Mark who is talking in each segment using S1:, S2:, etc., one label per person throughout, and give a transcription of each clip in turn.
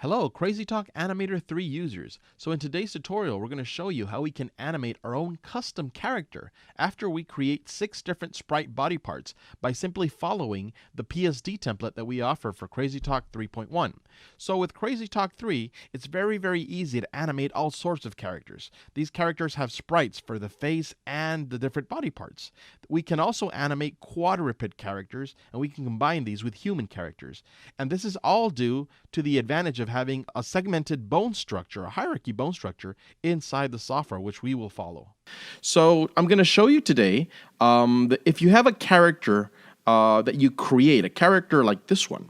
S1: Hello, Crazy Talk Animator 3 users. So in today's tutorial, we're going to show you how we can animate our own custom character after we create 6 different sprite body parts by simply following the PSD template that we offer for Crazy Talk 3.1. So with Crazy Talk 3, it's very easy to animate all sorts of characters. These characters have sprites for the face and the different body parts. We can also animate quadruped characters, and we can combine these with human characters. And this is all due to the advantage of having a segmented bone structure, a hierarchy bone structure inside the software, which we will follow. So I'm going to show you today that if you have a character that you create, a character like this one,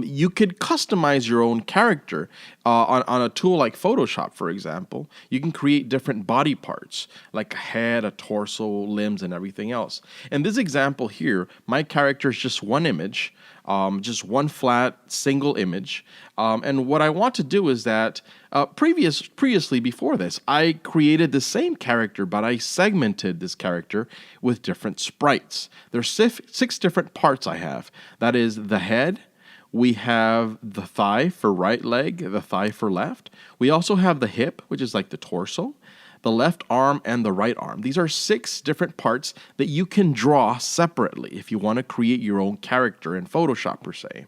S1: you could customize your own character on a tool like Photoshop, for example. You can create different body parts, like a head, a torso, limbs, and everything else. In this example here, my character is just one image, just one flat single image. And what I want to do is that previously before this, I created the same character, but I segmented this character with different sprites. There's 6 different parts I have. That is the head. We have the thigh for right leg, the thigh for left. We also have the hip, which is like the torso, the left arm, and the right arm. These are 6 different parts that you can draw separately if you want to create your own character in Photoshop per se.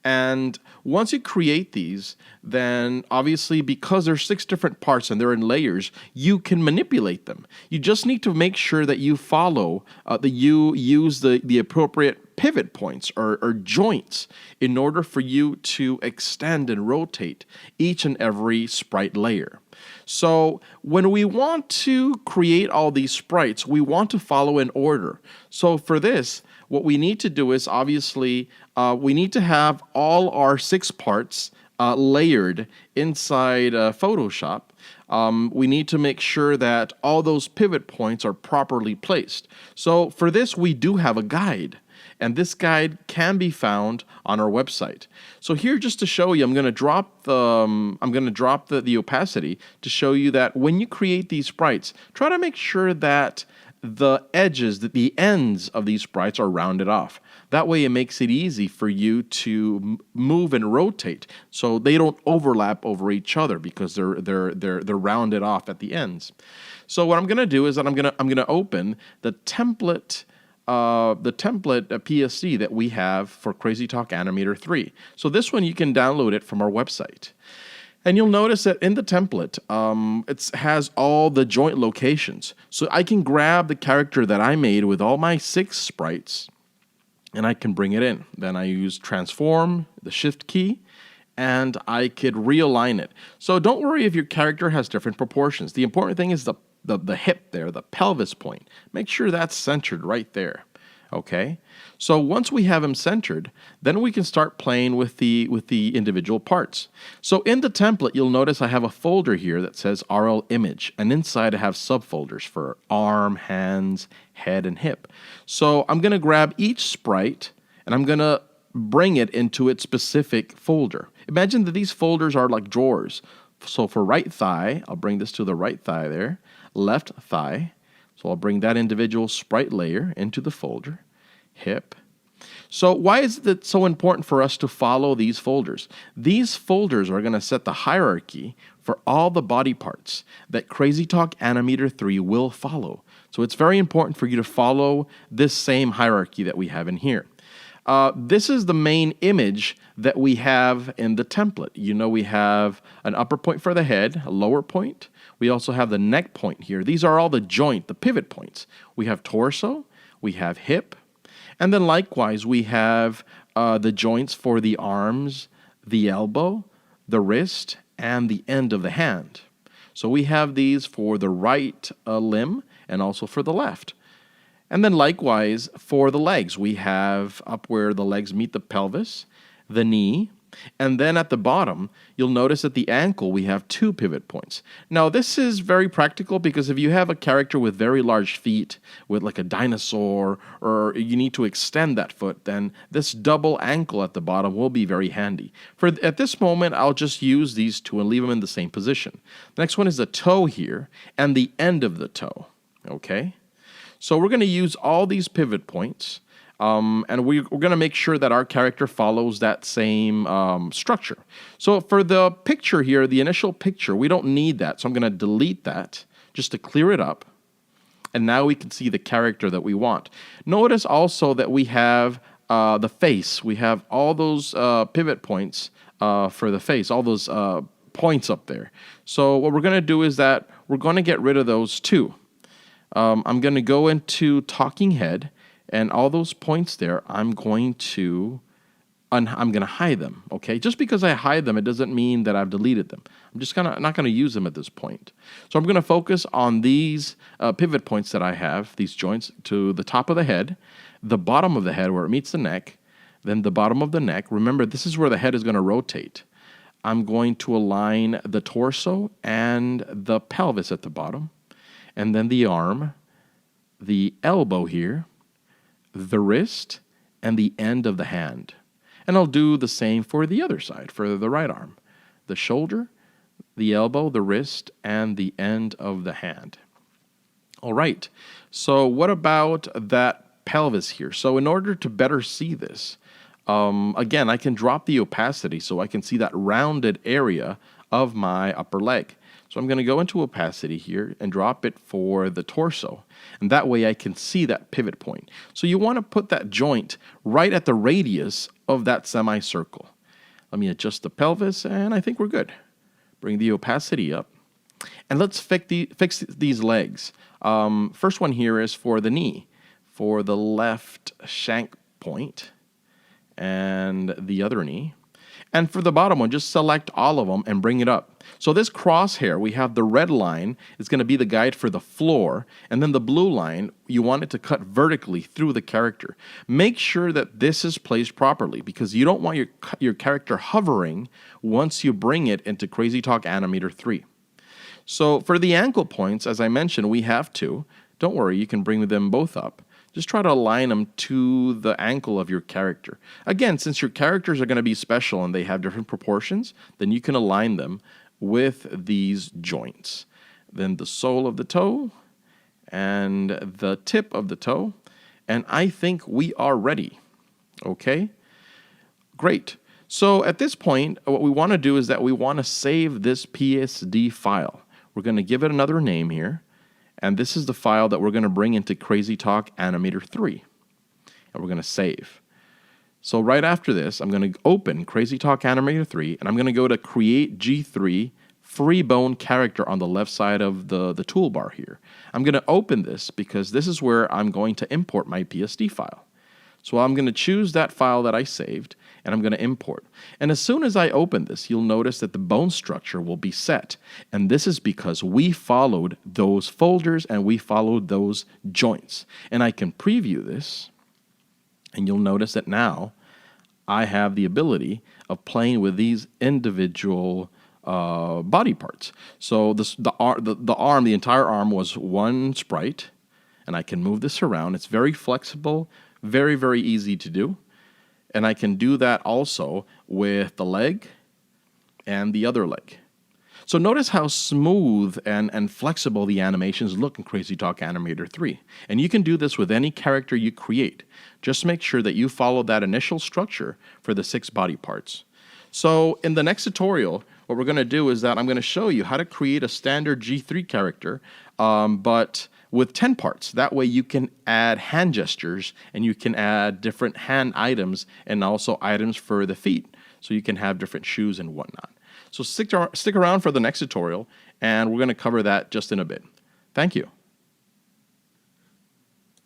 S1: And once you create these, then obviously because there's 6 different parts and they're in layers, you can manipulate them. You just need to make sure that you follow, you use the appropriate pivot points or joints in order for you to extend and rotate each and every sprite layer. So when we want to create all these sprites, we want to follow an order. So for this, what we need to do is obviously we need to have all our 6 parts layered inside Photoshop. We need to make sure that all those pivot points are properly placed. So for this, we do have a guide. And this guide can be found on our website. So here, just to show you, I'm going to drop the opacity to show you that when you create these sprites, try to make sure that the edges, that the ends of these sprites are rounded off. That way, it makes it easy for you to move and rotate, so they don't overlap over each other because they're rounded off at the ends. So what I'm going to do is that I'm going to open the template. PSD that we have for Crazy Talk Animator 3. So this one, you can download it from our website. And you'll notice that in the template, it has all the joint locations. So I can grab the character that I made with all my 6 sprites, and I can bring it in. Then I use transform, the shift key, and I could realign it. So don't worry if your character has different proportions. The important thing is the hip there, the pelvis point. Make sure that's centered right there. Okay? So once we have him centered, then we can start playing with the individual parts. So in the template, you'll notice I have a folder here that says RL image, and inside I have subfolders for arm, hands, head, and hip. So I'm going to grab each sprite and I'm going to bring it into its specific folder. Imagine that these folders are like drawers. So for right thigh, I'll bring this to the right thigh there. Left thigh, so I'll bring that individual sprite layer into the folder. Hip. So why is it so important for us to follow these folders? These folders are going to set the hierarchy for all the body parts that Crazy Talk Animator 3 will follow. So it's very important for you to follow this same hierarchy that we have in here. This is the main image that we have in the template. You know, we have an upper point for the head, a lower point. We also have the neck point here. These are all the the pivot points. We have torso, we have hip, and then likewise we have the joints for the arms, the elbow, the wrist, and the end of the hand. So we have these for the right limb and also for the left. And then likewise, for the legs, we have up where the legs meet the pelvis, the knee, and then at the bottom, you'll notice at the ankle, we have 2 pivot points. Now, this is very practical because if you have a character with very large feet, with like a dinosaur, or you need to extend that foot, then this double ankle at the bottom will be very handy. At this moment, I'll just use these 2 and leave them in the same position. The next one is the toe here and the end of the toe, okay? So we're going to use all these pivot points And we're going to make sure that our character follows that same structure. So for the picture here, the initial picture, we don't need that. So I'm going to delete that just to clear it up. And now we can see the character that we want. Notice also that we have the face. We have all those pivot points for the face, all those points up there. So what we're going to do is that we're going to get rid of those too. I'm going to go into talking head, and all those points there, I'm going to hide them, okay? Just because I hide them, it doesn't mean that I've deleted them. I'm just not going to use them at this point. So I'm going to focus on these pivot points that I have, these joints, to the top of the head, the bottom of the head where it meets the neck, then the bottom of the neck. Remember, this is where the head is going to rotate. I'm going to align the torso and the pelvis at the bottom, and then the arm, the elbow here, the wrist, and the end of the hand. And I'll do the same for the other side, for the right arm. The shoulder, the elbow, the wrist, and the end of the hand. All right, so what about that pelvis here? So in order to better see this, again, I can drop the opacity so I can see that rounded area of my upper leg. So I'm going to go into opacity here and drop it for the torso. And that way I can see that pivot point. So you want to put that joint right at the radius of that semicircle. Let me adjust the pelvis, and I think we're good. Bring the opacity up. And let's fix these legs. First one here is for the knee, for the left shank point and the other knee. And for the bottom one, just select all of them and bring it up. So this crosshair, we have the red line is going to be the guide for the floor, and then the blue line, you want it to cut vertically through the character. Make sure that this is placed properly, because you don't want your character hovering once you bring it into Crazy Talk Animator 3. So for the ankle points, as I mentioned, we have two. Don't worry, you can bring them both up. Just try to align them to the ankle of your character. Again, since your characters are going to be special and they have different proportions, then you can align them with these joints. Then the sole of the toe and the tip of the toe. And I think we are ready. Okay? Great. So at this point, what we want to do is that we want to save this PSD file. We're going to give it another name here. And this is the file that we're going to bring into Crazy Talk Animator 3. And we're going to save. So right after this, I'm going to open Crazy Talk Animator 3, and I'm going to go to Create G3 Free Bone Character on the left side of the toolbar here. I'm going to open this because this is where I'm going to import my PSD file. So I'm going to choose that file that I saved, and I'm going to import. And as soon as I open this, you'll notice that the bone structure will be set. And this is because we followed those folders and we followed those joints. And I can preview this, and you'll notice that now I have the ability of playing with these individual body parts. So the arm, the entire arm was one sprite, and I can move this around. It's very flexible, very, very easy to do. And I can do that also with the leg and the other leg. So notice how smooth and flexible the animations look in Crazy Talk Animator 3. And you can do this with any character you create. Just make sure that you follow that initial structure for the 6 body parts. So in the next tutorial, what we're going to do is that I'm going to show you how to create a standard G3 character, but with 10 parts. That way you can add hand gestures, and you can add different hand items and also items for the feet. So you can have different shoes and whatnot. So stick around for the next tutorial, and we're going to cover that just in a bit. Thank you.